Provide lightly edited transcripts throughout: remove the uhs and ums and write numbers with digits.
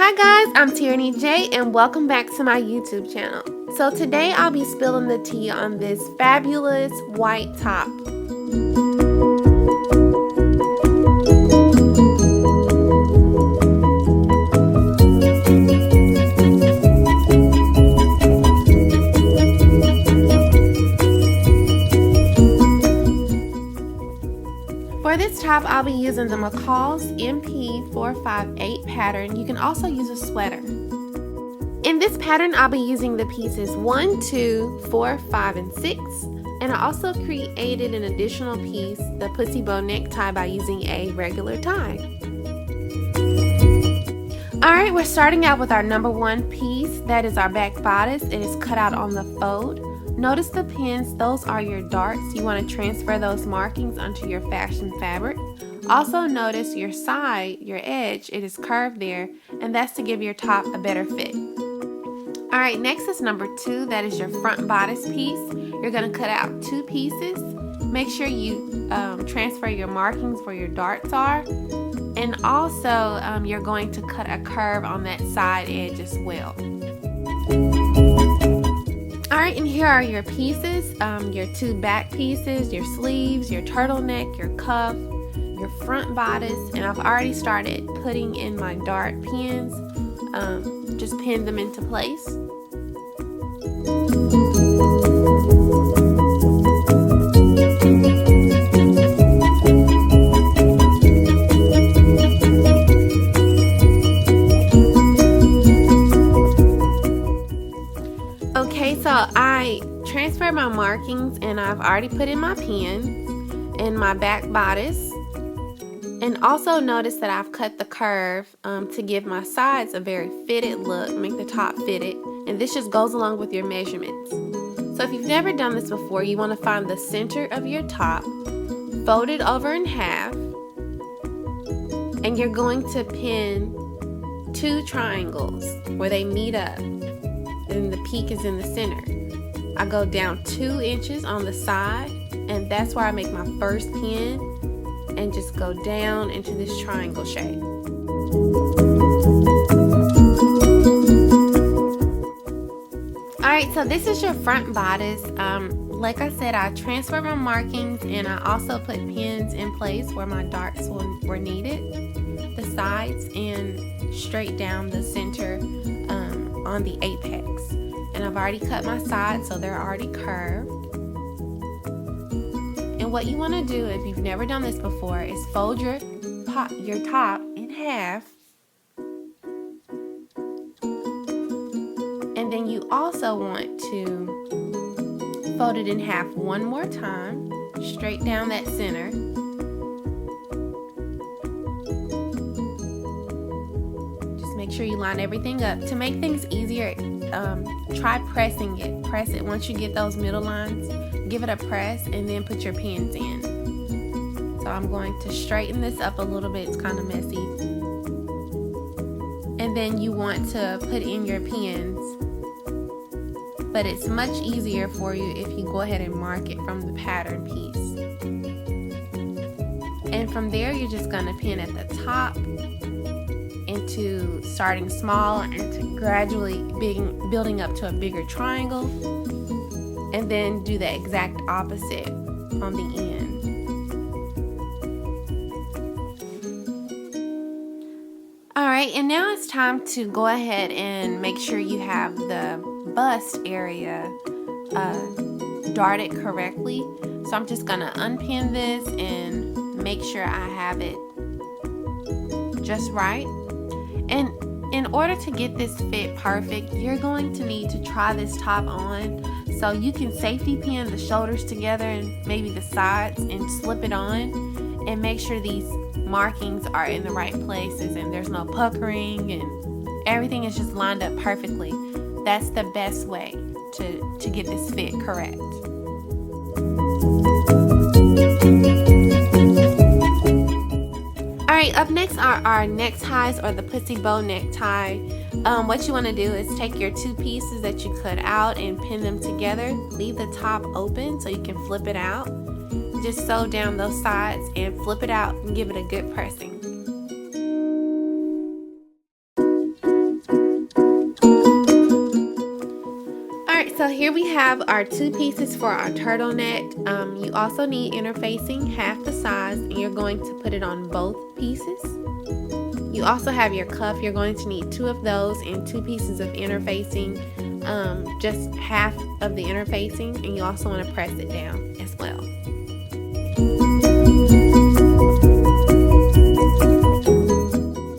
Hi guys, I'm Teiraneyj and welcome back to my YouTube channel. So today I'll be spilling the tea on this fabulous white top. For this top, I'll be using the McCalls MP458 pattern. You can also use a sweater. In this pattern, I'll be using the pieces 1, 2, 4, 5, and 6. And I also created an additional piece, the pussy bow necktie, by using a regular tie. Alright, we're starting out with our number 1 piece. That is our back bodice. It is cut out on the fold. Notice the pins, those are your darts. You want to transfer those markings onto your fashion fabric. Also notice your side, your edge, it is curved there, and that's to give your top a better fit. Alright, next is number 2, that is your front bodice piece. You're going to cut out 2 pieces. Make sure you transfer your markings where your darts are. And also, you're going to cut a curve on that side edge as well. Alright, and here are your pieces, your 2 back pieces, your sleeves, your turtleneck, your cuff, your front bodice, and I've already started putting in my dart pins. Just pin them into place. Okay, so I transferred my markings and I've already put in my pins in my back bodice. And also notice that I've cut the curve to give my sides a very fitted look, make the top fitted. And this just goes along with your measurements. So if you've never done this before, you want to find the center of your top, fold it over in half, and you're going to pin 2 triangles where they meet up. And the peak is in the center. I go down 2 inches on the side, and that's where I make my first pin, and just go down into this triangle shape. Alright, so this is your front bodice. Like I said, I transferred my markings and I also put pins in place where my darts were needed, the sides and straight down the center on the apex. And I've already cut my sides, so they're already curved. And what you want to do, if you've never done this before, is fold your top in half. And then you also want to fold it in half one more time, straight down that center. Just make sure you line everything up. To make things easier, try pressing it. Press it once you get those middle lines. Give it a press and then put your pins in. So I'm going to straighten this up a little bit. It's kind of messy. And then you want to put in your pins. But it's much easier for you if you go ahead and mark it from the pattern piece. And from there, you're just going to pin at the top into starting small and to gradually building up to a bigger triangle, and then do the exact opposite on the end. Alright, and now it's time to go ahead and make sure you have the bust area darted correctly. So I'm just gonna unpin this and make sure I have it just right. And in order to get this fit perfect, you're going to need to try this top on. So you can safety pin the shoulders together and maybe the sides and slip it on, and make sure these markings are in the right places and there's no puckering and everything is just lined up perfectly. That's the best way to get this fit correct. Alright, up next are our neckties, or the pussy bow necktie. What you want to do is take your 2 pieces that you cut out and pin them together. Leave the top open so you can flip it out. Just sew down those sides and flip it out and give it a good pressing. here we have our 2 pieces for our turtleneck. You also need interfacing half the size, and you're going to put it on both pieces. You also have your cuff. You're going to need 2 of those and 2 pieces of interfacing, just half of the interfacing, and you also want to press it down as well.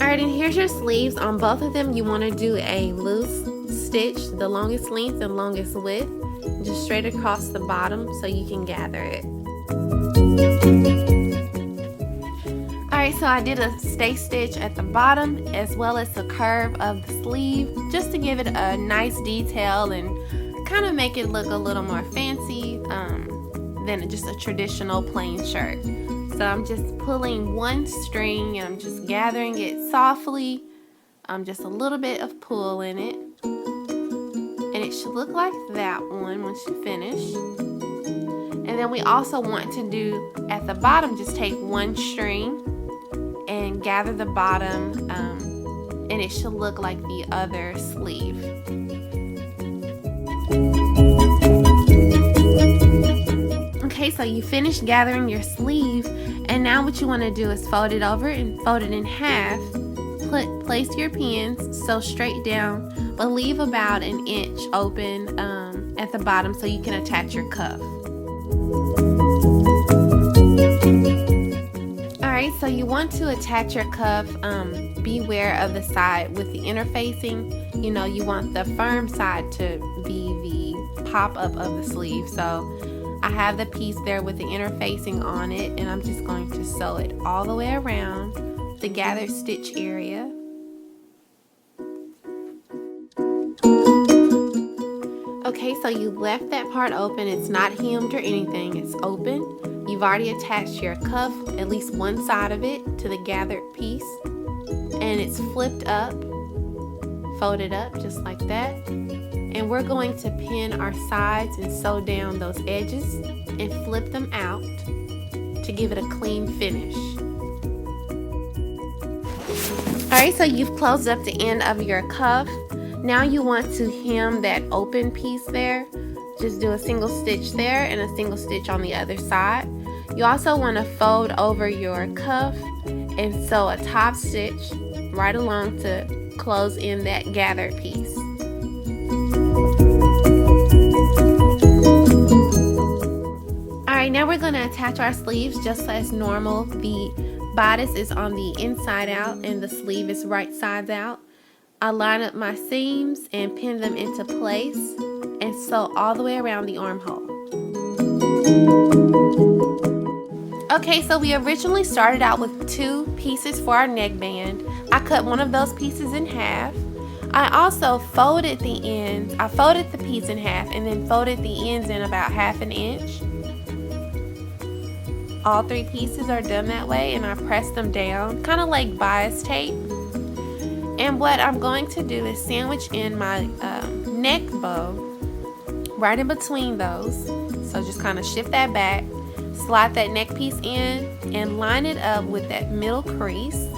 Alright, and here's your sleeves. On both of them, you want to do a loose stitch, the longest length and longest width, just straight across the bottom so you can gather it. Alright, so I did a stay stitch at the bottom as well as the curve of the sleeve just to give it a nice detail and kind of make it look a little more fancy than just a traditional plain shirt. So I'm just pulling one string and I'm just gathering it softly, just a little bit of pull in it. And it should look like that one once you finish. And then we also want to do at the bottom, just take one string and gather the bottom, and it should look like the other sleeve. Okay, so you finished gathering your sleeve, and now what you want to do is fold it over and fold it in half. Place your pins sew straight down, but leave about an inch open at the bottom so you can attach your cuff. Alright, so you want to attach your cuff. Beware of the side with the interfacing. You know, you want the firm side to be the pop-up of the sleeve. So I have the piece there with the interfacing on it, and I'm just going to sew it all the way around the gathered stitch area. Okay, so you left that part open. It's not hemmed or anything, it's open. You've already attached your cuff, at least one side of it, to the gathered piece, and it's flipped up, folded up just like that. And we're going to pin our sides and sew down those edges and flip them out to give it a clean finish. Alright, so you've closed up the end of your cuff. Now you want to hem that open piece there. Just do a single stitch there and a single stitch on the other side. You also want to fold over your cuff and sew a top stitch right along to close in that gathered piece. Alright, now we're going to attach our sleeves just as normal. The bodice is on the inside out and the sleeve is right sides out. I line up my seams and pin them into place and sew all the way around the armhole. Okay, so we originally started out with 2 pieces for our neckband. I cut one of those pieces in half. I also folded the ends. I folded the piece in half and then folded the ends in about 1/2 inch. All 3 pieces are done that way, and I press them down, kind of like bias tape. And what I'm going to do is sandwich in my neck bow right in between those. So just kind of shift that back, slide that neck piece in, and line it up with that middle crease.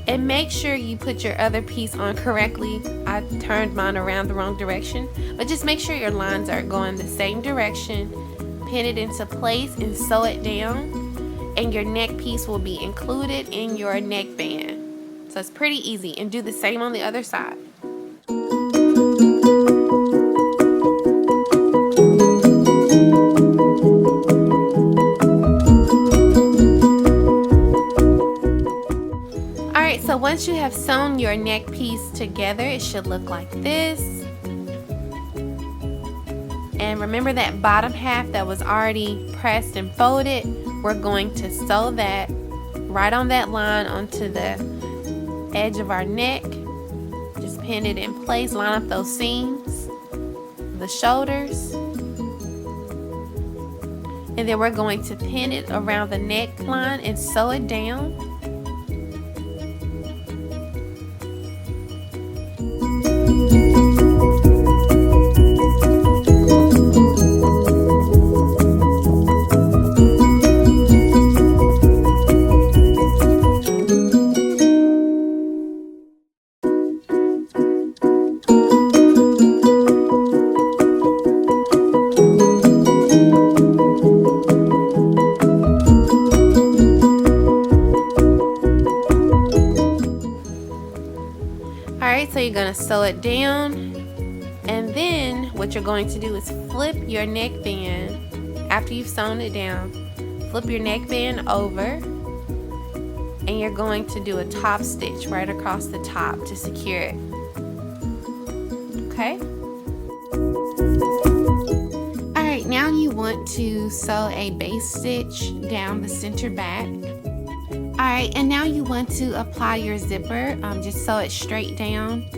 And make sure you put your other piece on correctly. I turned mine around the wrong direction, but just make sure your lines are going the same direction. Pin it into place and sew it down, and your neck piece will be included in your neckband. So it's pretty easy, and do the same on the other side. Alright, so once you have sewn your neck piece together, it should look like this. And remember that bottom half that was already pressed and folded, we're going to sew that right on that line onto the edge of our neck. Just pin it in place, line up those seams, the shoulders, and then we're going to pin it around the neckline and sew it down. Alright, so you're going to sew it down, and then what you're going to do is flip your neckband after you've sewn it down. Flip your neckband over, and you're going to do a top stitch right across the top to secure it. Okay? Alright, now you want to sew a base stitch down the center back. Alright, and now you want to apply your zipper. Just sew it straight down.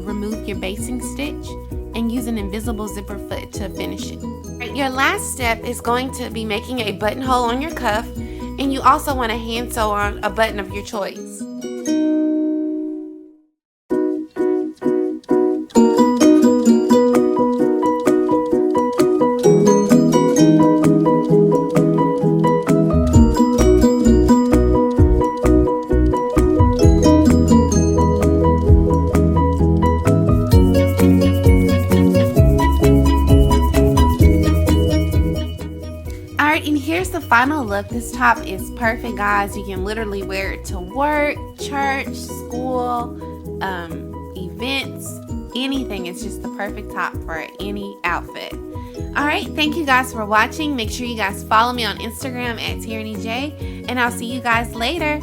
Remove your basting stitch and use an invisible zipper foot to finish it. Alright, your last step is going to be making a buttonhole on your cuff, and you also want to hand sew on a button of your choice. And here's the final look. This top is perfect, guys. You can literally wear it to work, church, school, events, anything. It's just the perfect top for any outfit. Alright, thank you guys for watching. Make sure you guys follow me on Instagram at Teiraneyj, and I'll see you guys later.